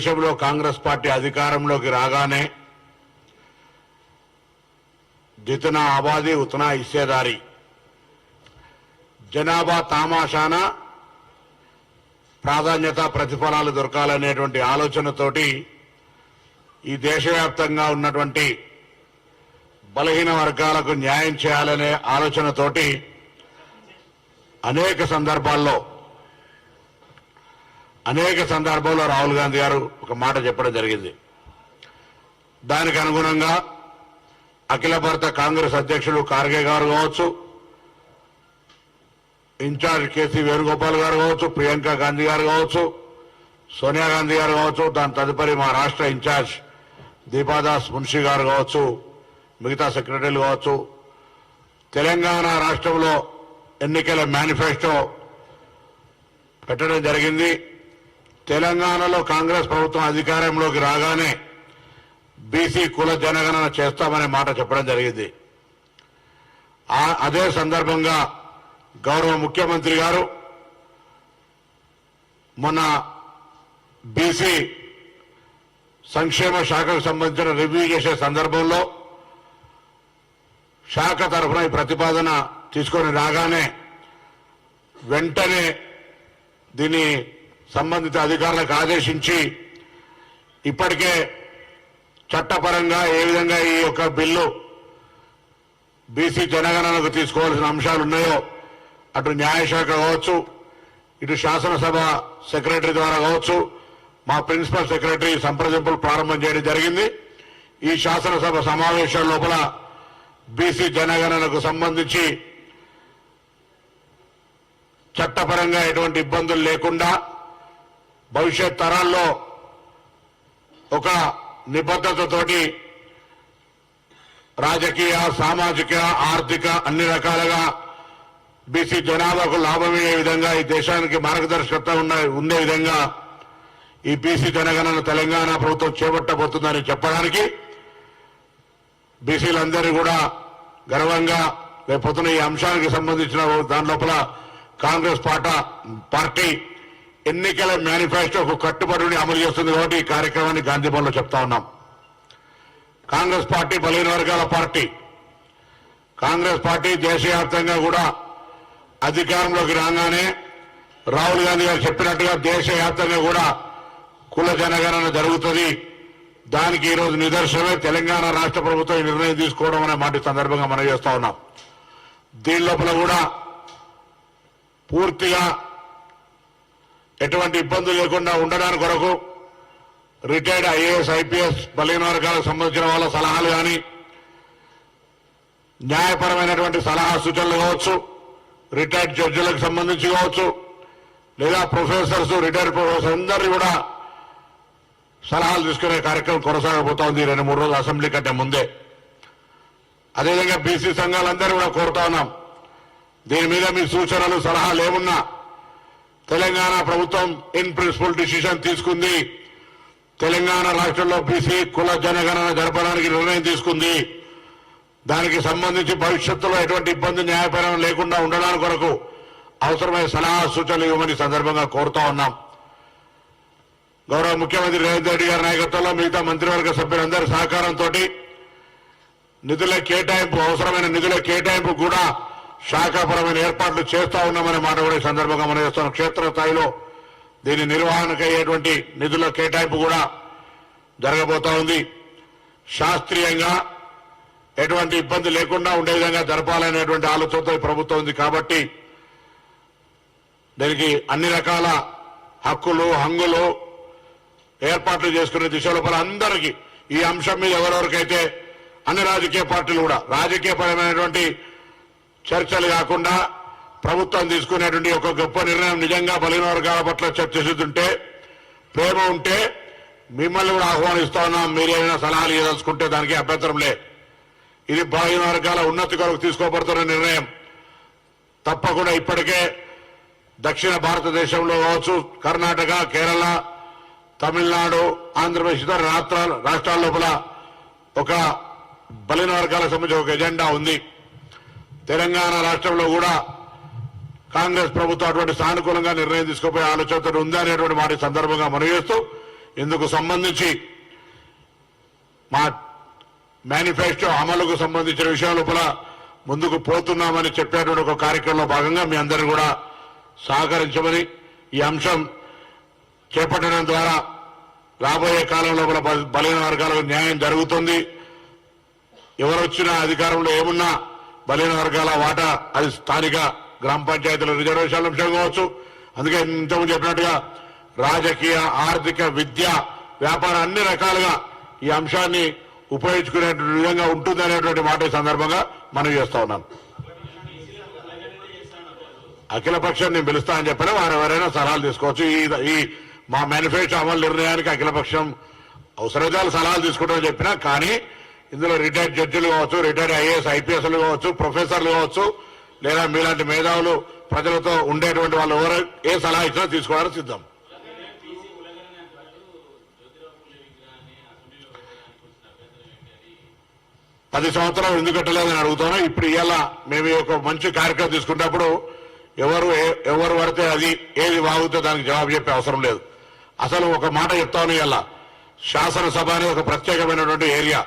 దేశంలో కాంగ్రెస్ పార్టీ అధికారంలోకి రాగానే జితనా ఆబాదీ ఉతనా హిస్సేదారీ జనాభా తామాషాన ప్రాధాన్యత ప్రతిఫలాలు దొరకాలనేటువంటి ఆలోచనతోటి ఈ దేశవ్యాప్తంగా ఉన్నటువంటి బలహీన వర్గాలకు న్యాయం చేయాలనే ఆలోచనతోటి అనేక సందర్భాల్లో రాహుల్ గాంధీ గారు ఒక మాట చెప్పడం జరిగింది. దానికి అనుగుణంగా అఖిల భారత కాంగ్రెస్ అధ్యక్షుడు ఖార్గే గారు కావచ్చు, ఇన్ఛార్జ్ కేసీ వేణుగోపాల్ గారు కావచ్చు, ప్రియాంక గాంధీ గారు కావచ్చు, సోనియా గాంధీ గారు కావచ్చు, దాని తదుపరి మా రాష్ట్ర ఇన్ఛార్జ్ దీపాదాస్ మున్షి గారు కావచ్చు, మిగతా సెక్రటరీలు కావచ్చు, తెలంగాణ రాష్ట్రంలో ఎన్నికల మేనిఫెస్టో పెట్టడం జరిగింది. తెలంగాణలో కాంగ్రెస్ ప్రభుత్వం అధికారంలోకి రాగానే బీసీ కుల జనగణన చేస్తామనే మాట చెప్పడం జరిగింది. అదే సందర్భంగా గౌరవ ముఖ్యమంత్రి గారు మొన్న బీసీ సంక్షేమ శాఖకు సంబంధించిన రివ్యూ చేసే సందర్భంలో శాఖ తరఫున ఈ ప్రతిపాదన తీసుకొని రాగానే వెంటనే దీన్ని సంబంధిత అధికారులకు ఆదేశించి ఇప్పటికే చట్టపరంగా ఏ విధంగా ఈ యొక్క బిల్లు బీసీ జనగణనకు తీసుకోవాల్సిన అంశాలు ఉన్నాయో అటు న్యాయశాఖ కావచ్చు, ఇటు శాసనసభ సెక్రటరీ ద్వారా కావచ్చు, మా ప్రిన్సిపల్ సెక్రటరీ సంప్రదింపులు ప్రారంభం చేయడం జరిగింది. ఈ శాసనసభ సమావేశాల లోపల బీసీ జనగణనకు సంబంధించి చట్టపరంగా ఎటువంటి ఇబ్బందులు లేకుండా భవిష్యత్ తరాల్లో ఒక నిబద్ధతతోటి రాజకీయ, సామాజిక, ఆర్థిక అన్ని రకాలుగా బీసీ జనాభాకు లాభమయ్యే విధంగా ఈ దేశానికి మార్గదర్శకత్వం ఉండే విధంగా ఈ బీసీ జనగణన తెలంగాణ ప్రభుత్వం చేపట్టబోతుందని చెప్పడానికి బీసీలందరినీ కూడా గర్వంగా రేపొద్దున ఈ అంశానికి సంబంధించిన దాని లోపల కాంగ్రెస్ పార్టీ ఎన్నికల మేనిఫెస్టోకు కట్టుబడి అమలు చేస్తుంది కాబట్టి ఈ కార్యక్రమాన్ని గాంధీ భవన్లో చెప్తా ఉన్నాం. కాంగ్రెస్ పార్టీ బలహీన వర్గాల పార్టీ. కాంగ్రెస్ పార్టీ దేశవ్యాప్తంగా కూడా అధికారంలోకి రాగానే రాహుల్ గాంధీ గారు చెప్పినట్టుగా దేశవ్యాప్తంగా కూడా కుల జనగణన జరుగుతుంది. దానికి ఈరోజు నిదర్శనమే తెలంగాణ రాష్ట్ర ప్రభుత్వం ఈ నిర్ణయం తీసుకోవడం అనే మాట సందర్భంగా మనం చేస్తా ఉన్నాం. దీని లోపల కూడా పూర్తిగా ఎటువంటి ఇబ్బందులు లేకుండా ఉండడానికి కొరకు రిటైర్డ్ ఐఏఎస్, ఐపీఎస్ బలహీన వర్గాలకు సంబంధించిన వాళ్ళ సలహాలు కానీ, న్యాయపరమైనటువంటి సలహా సూచనలు కావచ్చు, రిటైర్డ్ జడ్జిలకు సంబంధించి కావచ్చు, లేదా ప్రొఫెసర్స్, రిటైర్డ్ ప్రొఫెసర్స్ అందరినీ కూడా సలహాలు తీసుకునే కార్యక్రమం కొనసాగబోతోంది 2-3 రోజులు అసెంబ్లీ కంటే ముందే. అదేవిధంగా బీసీ సంఘాలందరూ కూడా కోరుతా ఉన్నాం, దీని మీద మీ సూచనలు, సలహాలు ఏమున్నా తెలంగాణ ప్రభుత్వం ఇన్ ప్రిన్సిపల్ డిసిషన్ తీసుకుంది. తెలంగాణ రాష్ట్రంలో బీసీ కుల జనగణన జరపడానికి నిర్ణయం తీసుకుంది. దానికి సంబంధించి భవిష్యత్తులో ఎటువంటి ఇబ్బంది, న్యాయపరం లేకుండా ఉండడానికి కొరకు అవసరమైన సలహా సూచనలు ఇవ్వమని సందర్భంగా కోరుతా ఉన్నాం. గౌరవ ముఖ్యమంత్రి రేవంత్ రెడ్డి గారి నాయకత్వంలో మిగతా మంత్రివర్గ సభ్యులందరి సహకారంతో నిధుల కేటాయింపు, అవసరమైన నిధుల కేటాయింపు కూడా శాఖాపరమైన ఏర్పాట్లు చేస్తా ఉన్నామనే మాట కూడా ఈ సందర్భంగా మనం చేస్తున్నాం. క్షేత్రస్థాయిలో దీని నిర్వహణకు అయ్యేటువంటి నిధుల కేటాయింపు కూడా జరగబోతా ఉంది. శాస్త్రీయంగా ఎటువంటి ఇబ్బంది లేకుండా ఉండే విధంగా జరపాలనేటువంటి ఆలోచనతో ప్రభుత్వం ఉంది. కాబట్టి దీనికి అన్ని రకాల హక్కులు, హంగులు ఏర్పాట్లు చేసుకునే దిశ లోపల అందరికీ ఈ అంశం మీద ఎవరెవరికైతే అన్ని రాజకీయ పార్టీలు కూడా రాజకీయపరమైనటువంటి చర్చలు కాకుండా ప్రభుత్వం తీసుకునేటువంటి ఒక గొప్ప నిర్ణయం నిజంగా బలహీన వర్గాల పట్ల చర్చిస్తుంటే, ప్రేమ ఉంటే మిమ్మల్ని కూడా ఆహ్వానిస్తా ఉన్నాం. మీరేమైనా సలహాలు ఇవ్వదలుచుకుంటే దానికి అభ్యంతరం లే. ఇది బలహీన వర్గాల ఉన్నతి కొరకు తీసుకోబడుతున్న నిర్ణయం. తప్పకుండా ఇప్పటికే దక్షిణ భారతదేశంలో కావచ్చు, కర్ణాటక, కేరళ, తమిళనాడు, ఆంధ్రప్రదేశ్ ఇతర రాష్ట్రాల లోపల ఒక బలహీన వర్గాలకు సంబంధించి ఒక ఎజెండా ఉంది. తెలంగాణ రాష్ట్రంలో కూడా కాంగ్రెస్ ప్రభుత్వం అటువంటి సానుకూలంగా నిర్ణయం తీసుకోపోయే ఆలోచనతో ఉంది అనేటువంటి మాట సందర్భంగా మనం చేస్తూ ఇందుకు సంబంధించి మా మేనిఫెస్టో అమలుకు సంబంధించిన విషయం లోపల ముందుకు పోతున్నామని చెప్పేటువంటి ఒక కార్యక్రమంలో భాగంగా మీ అందరూ కూడా సహకరించమని, ఈ అంశం చేపట్టడం ద్వారా రాబోయే కాలంలో బలహీన వర్గాలకు న్యాయం జరుగుతుంది. ఎవరొచ్చినా అధికారంలో ఏమున్నా బలహీన వర్గాల వాటా అది స్థానిక గ్రామ పంచాయతీల రిజర్వేషన్ల అంశం కావచ్చు. అందుకే ఇంతకుముందు చెప్పినట్టుగా రాజకీయ, ఆర్థిక, విద్య, వ్యాపారం అన్ని రకాలుగా ఈ అంశాన్ని ఉపయోగించుకునే విధంగా ఉంటుంది అనేటువంటి మాట ఈ సందర్భంగా మనం చేస్తా ఉన్నాను. అఖిలపక్షం నేను పిలుస్తా అని చెప్పినా వారు ఎవరైనా సలహాలు తీసుకోవచ్చు. ఈ మా మేనిఫెస్టో అమలు నిర్ణయానికి అఖిలపక్షం అవసరమైతే సలహాలు తీసుకుంటామని చెప్పినా, కానీ ఇందులో రిటైర్డ్ జడ్జిలు కావచ్చు, రిటైర్డ్ ఐఏఎస్ ఐపీఎస్లు కావచ్చు, ప్రొఫెసర్లు కావచ్చు, లేదా మీలాంటి మేధావులు ప్రజలతో ఉండేటువంటి వాళ్ళు ఎవరు ఏ సలహా ఇచ్చినా తీసుకోవడానికి సిద్ధం. పది సంవత్సరాలు ఎందుకు కట్టలేదని అడుగుతాను. ఇప్పుడు ఇవాళ మేము ఒక మంచి కార్యక్రమం తీసుకున్నప్పుడు ఎవరు పడితే అది ఏది వాగుతో దానికి జవాబు చెప్పే అవసరం లేదు. అసలు ఒక మాట చెప్తాను, ఇవాళ శాసనసభ అనేది ఒక ప్రత్యేకమైనటువంటి ఏరియా.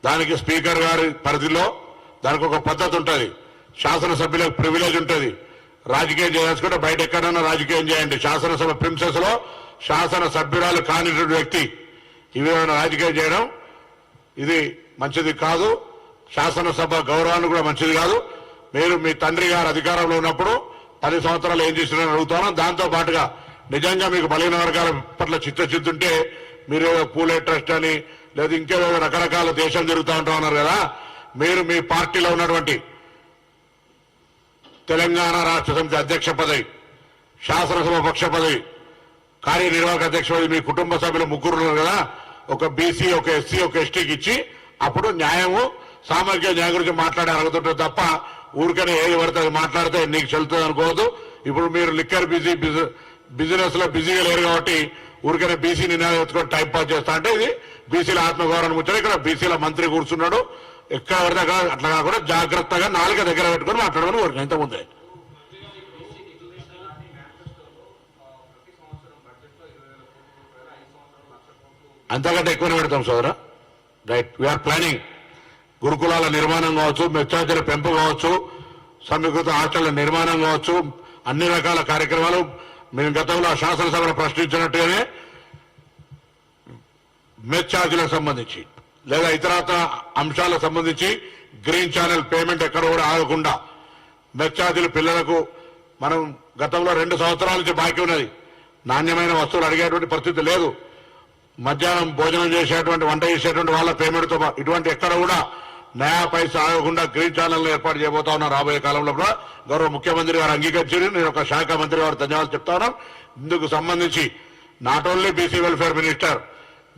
దానికి స్పీకర్ గారి పరిధిలో దానికి ఒక పద్ధతి ఉంటుంది. శాసనసభ్యులకు ప్రివిలేజ్ ఉంటుంది. రాజకీయం చేయాల్సుకుంటే బయట ఎక్కడైనా రాజకీయం చేయండి. శాసనసభ ప్రిన్సెస్ లో శాసనసభ్యురాలు కానిటువంటి వ్యక్తి ఇవి రాజకీయం చేయడం ఇది మంచిది కాదు. శాసనసభ గౌరవాన్ని కూడా మంచిది కాదు. మీరు మీ తండ్రి గారు అధికారంలో ఉన్నప్పుడు 10 సంవత్సరాలు ఏం చేసినారని అడుగుతాను. దాంతో పాటుగా నిజంగా మీకు బలహీన వర్గాల పట్ల చిత్తశుద్ధి మీరు పూలే ట్రస్ట్ అని లేదా ఇంకేదో రకరకాల దేశం తిరుగుతూ ఉంటా ఉన్నారు కదా, మీరు మీ పార్టీలో ఉన్నటువంటి తెలంగాణ రాష్ట్ర సమితి అధ్యక్ష పదవి, శాసనసభ పక్ష పదవి, కార్యనిర్వాహక అధ్యక్ష పదవి మీ కుటుంబ సభ్యులు 3 ఉన్నారు కదా, ఒక బీసీ, ఒక ఎస్సీ, ఒక ఎస్టీకి ఇచ్చి అప్పుడు న్యాయము, సామాజిక న్యాయం గురించి మాట్లాడే అడుగుతుంటారు తప్ప ఊరికనే ఏది పడుతుంది మాట్లాడితే నీకు చెల్లుతుంది అనుకోవద్దు. ఇప్పుడు మీరు లిక్కర్ బిజినెస్ లో బిజీగా లేరు కాబట్టి ఊరికనే బీసీ నినాదం ఎత్తుకొని టైం పాస్ చేస్తా అంటే ఇది బీసీల ఆత్మగౌరవం ముచ్చట. ఇక్కడ బీసీల మంత్రి కూర్చున్నాడు, ఎక్కడ పడితే అట్లా కాకుండా జాగ్రత్తగా నాలుక దగ్గర పెట్టుకొని మాట్లాడమని ఊరికి ఇంతకుముందే. అంతకంటే ఎక్కువనే పెడతాం సోదరా. Right, we are planning. గురుకులాల నిర్మాణం కావచ్చు, మెచ్చార్జీల పెంపు కావచ్చు, సమీకృత హాస్టళ్ల నిర్మాణం కావచ్చు, అన్ని రకాల కార్యక్రమాలు మేము గతంలో శాసనసభను ప్రశ్నించినట్టుగానే మెచ్చార్జీలకు సంబంధించి లేదా ఇతరత్ర అంశాలకు సంబంధించి గ్రీన్ ఛానల్ పేమెంట్ ఎక్కడ కూడా ఆగకుండా మెచ్చార్జీలు పిల్లలకు మనం గతంలో 2 సంవత్సరాల నుంచి బాకీ ఉన్నది. నాణ్యమైన వస్తువులు అడిగేటువంటి పరిస్థితి లేదు. మధ్యాహ్నం భోజనం చేసేటువంటి, వంట చేసేటువంటి వాళ్ళ పేమెంట్తో ఇటువంటి ఎక్కడ కూడా నయా పైసా ఆగకుండా గ్రీన్ ఛానల్ ఏర్పాటు చేయబోతా ఉన్నా. రాబోయే కాలంలో కూడా గౌరవ ముఖ్యమంత్రి గారు అంగీకరించారు. నేను ఒక శాఖ మంత్రి గారు ధన్యవాదాలు చెప్తా ఉన్నాను. ఇందుకు సంబంధించి not only BC welfare minister,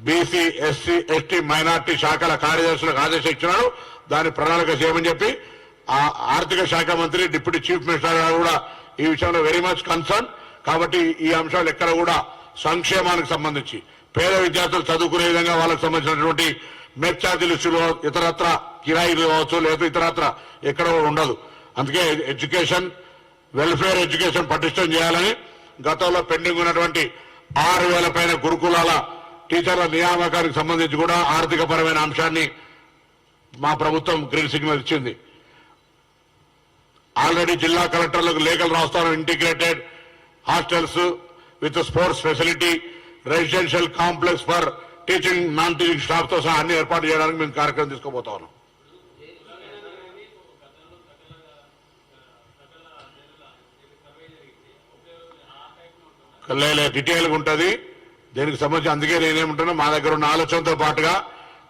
BC, SC, ST, minority శాఖల కార్యదర్శులకు ఆదేశం ఇచ్చినారు. దాని ప్రణాళిక చేయమని చెప్పి ఆ ఆర్థిక శాఖ మంత్రి, డిప్యూటీ చీఫ్ మినిస్టర్ గారు కూడా ఈ విషయంలో వెరీ మచ్ కన్సర్న్. కాబట్టి ఈ అంశాలు ఎక్కడ కూడా సంక్షేమానికి సంబంధించి పేద విద్యార్థులు చదువుకునే విధంగా వాళ్ళకు సంబంధించినటువంటి మెచ్చార్జీలు ఇతరత్ర కిరాయిలు కావచ్చు లేదా ఇతరత్ర ఎక్కడ ఉండదు. అందుకే ఎడ్యుకేషన్, వెల్ఫేర్ ఎడ్యుకేషన్ పటిష్టం చేయాలని గతంలో పెండింగ్ ఉన్నటువంటి 6,000 పైన గురుకులాల టీచర్ల నియామకానికి సంబంధించి కూడా ఆర్థిక పరమైన అంశాన్ని మా ప్రభుత్వం గ్రీన్ సిగ్నల్ ఇచ్చింది. ఆల్రెడీ జిల్లా కలెక్టర్లకు లేఖలు రాస్తాను. Integrated hostels with sports facility, residential complex for teaching, non teaching staff తో సహా అన్ని ఏర్పాటు చేయడానికి మేము కార్యక్రమం తీసుకోబోతా ఉన్నాం. డీటెయిల్గా ఉంటుంది దీనికి సంబంధించి. అందుకే నేనేమంటున్నా, మా దగ్గర ఉన్న ఆలోచనతో పాటుగా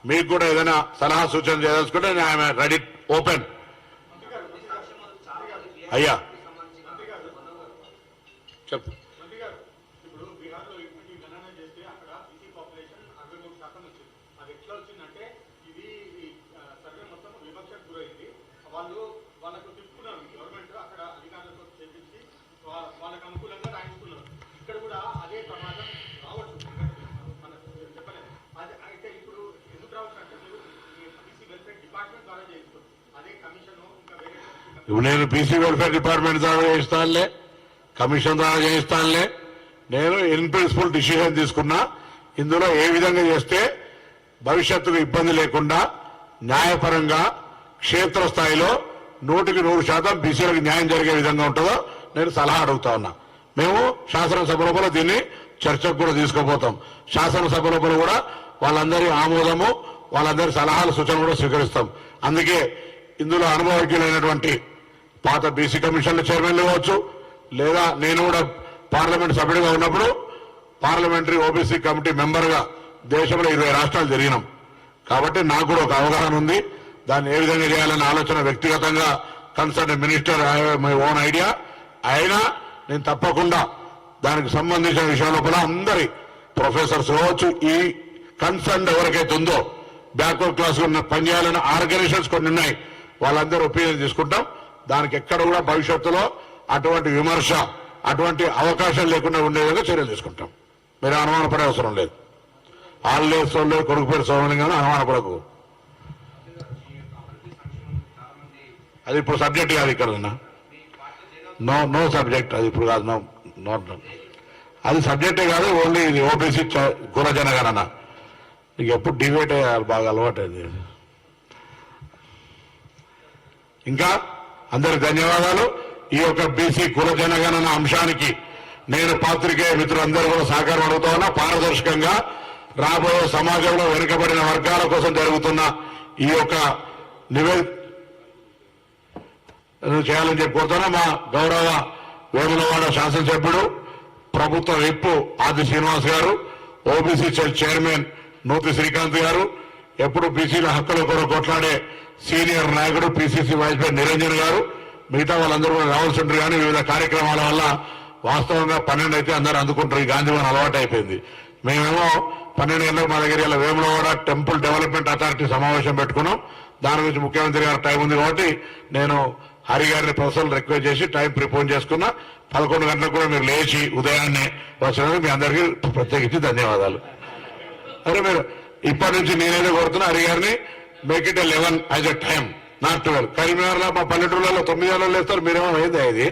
మీకు కూడా ఏదైనా సలహా సూచన చేయదలుచుకుంటే ఐఎమ్ రెడీ, ఓపెన్. అయ్యా చెప్పు. నేను బీసీ వెల్ఫేర్ డిపార్ట్మెంట్ ద్వారా చేయిస్తానులే, కమిషన్ ద్వారా చేయిస్తానులే. నేను ఇన్ ప్రిన్సిపల్ డిసిషన్ తీసుకున్నా. ఇందులో ఏ విధంగా చేస్తే భవిష్యత్తుకు ఇబ్బంది లేకుండా న్యాయపరంగా క్షేత్రస్థాయిలో 100% బీసీలకు న్యాయం జరిగే విధంగా ఉంటుందో నేను సలహా అడుగుతా ఉన్నా. మేము శాసనసభ లోపల దీన్ని చర్చకు కూడా తీసుకుపోతాం. శాసనసభ లోపల కూడా వాళ్ళందరి ఆమోదము, వాళ్ళందరి సలహాలు, సూచనలు కూడా స్వీకరిస్తాం. అందుకే ఇందులో అనుభవజ్ఞులైనటువంటి పాత బీసీ కమిషన్ల చైర్మన్లు కావచ్చు, లేదా నేను కూడా పార్లమెంట్ సభ్యుడిగా ఉన్నప్పుడు పార్లమెంటరీ ఓబీసీ కమిటీ మెంబర్గా దేశంలో 20 రాష్ట్రాలు జరిగినాం. కాబట్టి నాకు కూడా ఒక అవగాహన ఉంది. దాన్ని ఏ విధంగా చేయాలనే ఆలోచన వ్యక్తిగతంగా concern minister my own idea అయినా నేను తప్పకుండా దానికి సంబంధించిన విషయం లోపల అందరి ప్రొఫెసర్స్ కావచ్చు, ఈ కన్సర్న్ ఎవరికైతే ఉందో బ్యాక్వర్డ్ క్లాస్ పనిచేయాలన్న ఆర్గనైజేషన్స్ కొన్ని ఉన్నాయి, వాళ్ళందరూ ఒపీనియన్ తీసుకుంటాం. దానికి ఎక్కడ కూడా భవిష్యత్తులో అటువంటి విమర్శ, అటువంటి అవకాశం లేకుండా ఉండే విధంగా చర్యలు తీసుకుంటాం. మీరు అనుమానపడే అవసరం లేదు. ఆళ్ళే సోళ్ళే కొడుకు పేరు సోమని కానీ అనుమానపడకు. అది ఇప్పుడు సబ్జెక్ట్ కాదు ఇక్కడ. నో సబ్జెక్ట్ అది ఇప్పుడు కాదు. నో అది సబ్జెక్టే కాదు. ఓన్లీ ఇది ఓబీసీ కుల జనగణన. నీకు ఎప్పుడు డిబేట్ అయ్యాలి, బాగా అలవాటు అది. ఇంకా అందరికి ధన్యవాదాలు. ఈ యొక్క బీసీ కుల జనగణన అంశానికి నేను పాత్రికేయ మిత్రులందరూ కూడా సహకారం అడుగుతా ఉన్నా. పారదర్శకంగా రాబోయే సమాజంలో వెనుకబడిన వర్గాల కోసం జరుగుతున్న ఈ యొక్క నివేదిక చేయాలని చెప్పి కోరుతున్నా. మా గౌరవ వేములవాడ శాసనసభ్యుడు, ప్రభుత్వ విప్ ఆది శ్రీనివాస్ గారు, ఓబీసీ చైర్మన్ నూతి శ్రీకాంత్ గారు, ఎప్పుడు బీసీల హక్కుల కొరకు కొట్లాడే సీనియర్ నాయకుడు పిసిసి వైస్ ప్రెసిడెంట్ నిరంజన్ గారు, మిగతా వాళ్ళందరూ కూడా రావాల్సి ఉంటారు. కానీ వివిధ కార్యక్రమాల వల్ల వాస్తవంగా 12 అయితే అందరూ అందుకుంటారు. ఈ గాంధీవన్ అలవాటు అయిపోయింది. మేమేమో 12 గంటలకు మా దగ్గర వేములవాడ టెంపుల్ డెవలప్మెంట్ అథారిటీ సమావేశం పెట్టుకున్నాం. దాని గురించి ముఖ్యమంత్రి గారు టైం ఉంది కాబట్టి నేను హరి గారిని ప్రొఫెసర్ రిక్వెస్ట్ చేసి టైం ప్రిపోన్ చేసుకున్నా. 11 గంటలకు కూడా మీరు లేచి ఉదయాన్నే వచ్చినందుకు మీ అందరికీ ప్రత్యేకించి ధన్యవాదాలు. అరే మీరు ఇప్పటి నుంచి నేనేదో కోరుతున్నా హరి గారిని, make it 11 as a time, not 12. కరీంనగర్లో మా పల్లెటూళ్ళలో 9 గంటలు లేస్తారు, మీరేమో అయిందా ఇది?